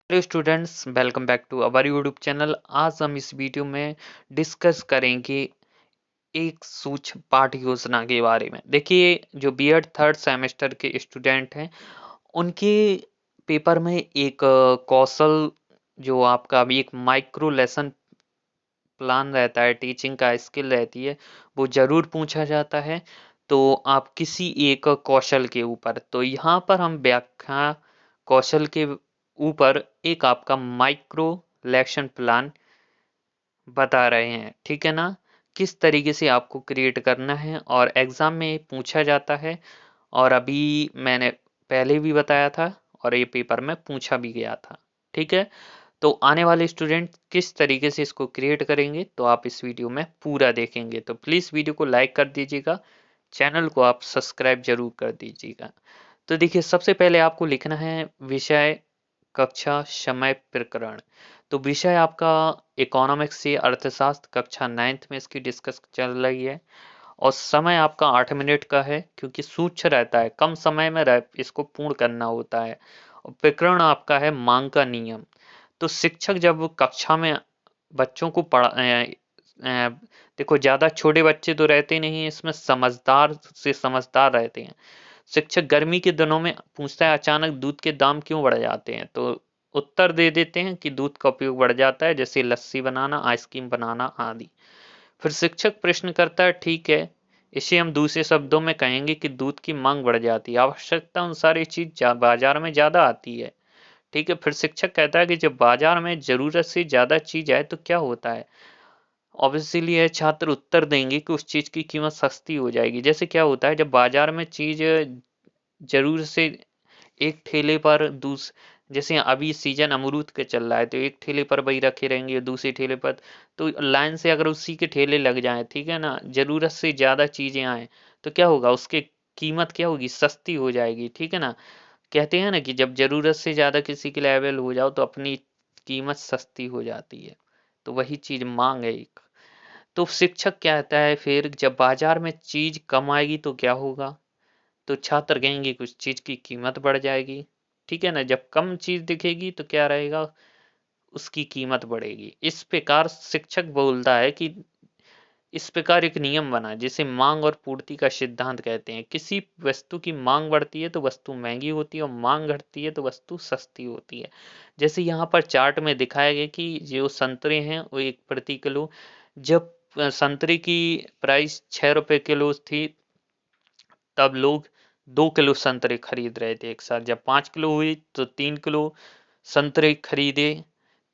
Hello students, welcome back to our YouTube channel. आज हम इस वीडियो में डिस्कस करेंगे एक सूक्ष्म पाठ योजना के बारे में। देखिए, जो बीएड थर्ड सेमेस्टर के स्टूडेंट हैं उनके पेपर में एक कौशल, जो आपका अभी एक माइक्रो लेसन प्लान रहता है, टीचिंग का स्किल रहती है, वो जरूर पूछा जाता है। तो आप किसी एक कौशल के ऊपर, तो यहाँ पर हम व्याख्या कौशल के ऊपर एक आपका माइक्रो लेक्शन प्लान बता रहे हैं, ठीक है ना। किस तरीके से आपको क्रिएट करना है और एग्जाम में पूछा जाता है। और अभी मैंने पहले भी बताया था और ये पेपर में पूछा भी गया था, ठीक है। तो आने वाले स्टूडेंट किस तरीके से इसको क्रिएट करेंगे, तो आप इस वीडियो में पूरा देखेंगे। तो प्लीज़ वीडियो को लाइक कर दीजिएगा, चैनल को आप सब्सक्राइब जरूर कर दीजिएगा। तो देखिए, सबसे पहले आपको लिखना है विषय, कक्षा, समय, प्रकरण। तो विषय आपका इकोनॉमिक्स से अर्थशास्त्र, कक्षा 9th में इसकी डिस्कस चल रही है। और समय आपका 8 मिनट का है, क्योंकि सूक्ष्म रहता है, कम समय में इसको पूर्ण करना होता है। और प्रकरण आपका है मांग का नियम। तो शिक्षक जब कक्षा में बच्चों को देखो, ज्यादा छोटे बच्चे तो रहते नहीं, इसमें समझदार से समझदार रहते हैं। शिक्षक गर्मी के दिनों में पूछता है, अचानक दूध के दाम क्यों बढ़ जाते हैं? तो उत्तर दे देते हैं कि दूध का उपयोग बढ़ जाता है, जैसे लस्सी बनाना, आइसक्रीम बनाना आदि। फिर शिक्षक प्रश्न करता है, ठीक है, इसे हम दूसरे शब्दों में कहेंगे कि दूध की मांग बढ़ जाती है, आवश्यकता अनुसार ये चीज बाजार में ज्यादा आती है, ठीक है। फिर शिक्षक कहता है कि जब बाजार में जरूरत से ज्यादा चीज आए तो क्या होता है? ऑब्वियसली ये छात्र उत्तर देंगे कि उस चीज की कीमत सस्ती हो जाएगी। जैसे क्या होता है, जब बाजार में चीज जरूर से एक ठेले पर जैसे अभी सीजन अमरूद के चल रहा है, तो एक ठेले पर वही रखे रहेंगे, दूसरे ठेले पर, तो लाइन से अगर उसी के ठेले लग जाए, ठीक है ना, जरूरत से ज्यादा चीजें आए, तो क्या होगा, उसकी कीमत क्या होगी, सस्ती हो जाएगी, ठीक है ना। कहते हैं ना कि जब जरूरत से ज्यादा किसी के लिए अवेलेबल हो जाओ तो अपनी कीमत सस्ती हो जाती है। तो वही चीज मांग है एक। तो शिक्षक कहता है, फिर जब बाजार में चीज कम आएगी तो क्या होगा? तो छात्र कहेंगे कुछ चीज की कीमत बढ़ जाएगी, ठीक है ना। जब कम चीज दिखेगी तो क्या रहेगा, उसकी कीमत बढ़ेगी। इस प्रकार शिक्षक बोलता है कि इस प्रकार एक नियम बना जिसे मांग और पूर्ति का सिद्धांत कहते हैं। किसी वस्तु की मांग बढ़ती है तो वस्तु महंगी होती है, और मांग घटती है तो वस्तु सस्ती होती है। जैसे यहाँ पर चार्ट में दिखाया गया कि जो संतरे हैं वो एक प्रति किलो, जब संतरे की प्राइस 6 रुपए किलो थी, तब लोग 2 किलो संतरे खरीद रहे थे एक साथ। जब 5 किलो हुई तो 3 किलो संतरे खरीदे।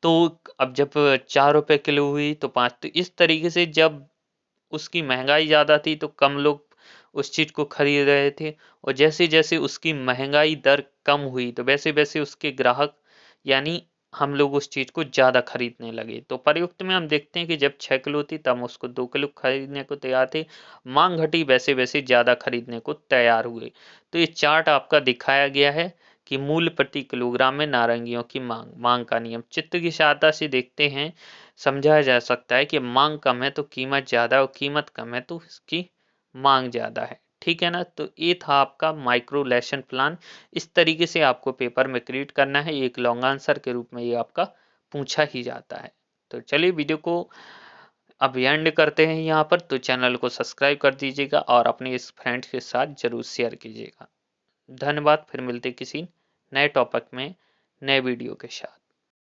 तो अब जब 4 रुपए किलो हुई तो 5, तो इस तरीके से जब उसकी महंगाई ज्यादा थी तो कम लोग उस चीज को खरीद रहे थे। और जैसे जैसे उसकी महंगाई दर कम हुई तो वैसे वैसे उसके ग्राहक, यानी हम लोग उस चीज को ज्यादा खरीदने लगे। तो प्रयुक्त में हम देखते हैं कि जब 6 किलो थी तब उसको 2 किलो खरीदने को तैयार थे, मांग घटी वैसे वैसे ज्यादा खरीदने को तैयार हुए। तो ये चार्ट आपका दिखाया गया है कि मूल्य प्रति किलोग्राम में नारंगियों की मांग, मांग का नियम चित्र की सहायता से देखते हैं, समझाया जा सकता है कि मांग कम है तो कीमत ज्यादा है, और कीमत कम है तो इसकी मांग ज्यादा है, ठीक है ना। तो ये था आपका माइक्रो लेसन प्लान। इस तरीके से आपको पेपर में क्रिएट करना है, एक लॉन्ग आंसर के रूप में ये आपका पूछा ही जाता है। तो चलिए वीडियो को अब एंड करते हैं यहाँ पर। तो चैनल को सब्सक्राइब कर दीजिएगा और अपने इस फ्रेंड्स के साथ जरूर शेयर कीजिएगा। धन्यवाद। फिर मिलते किसी नए टॉपिक में, नए वीडियो के साथ।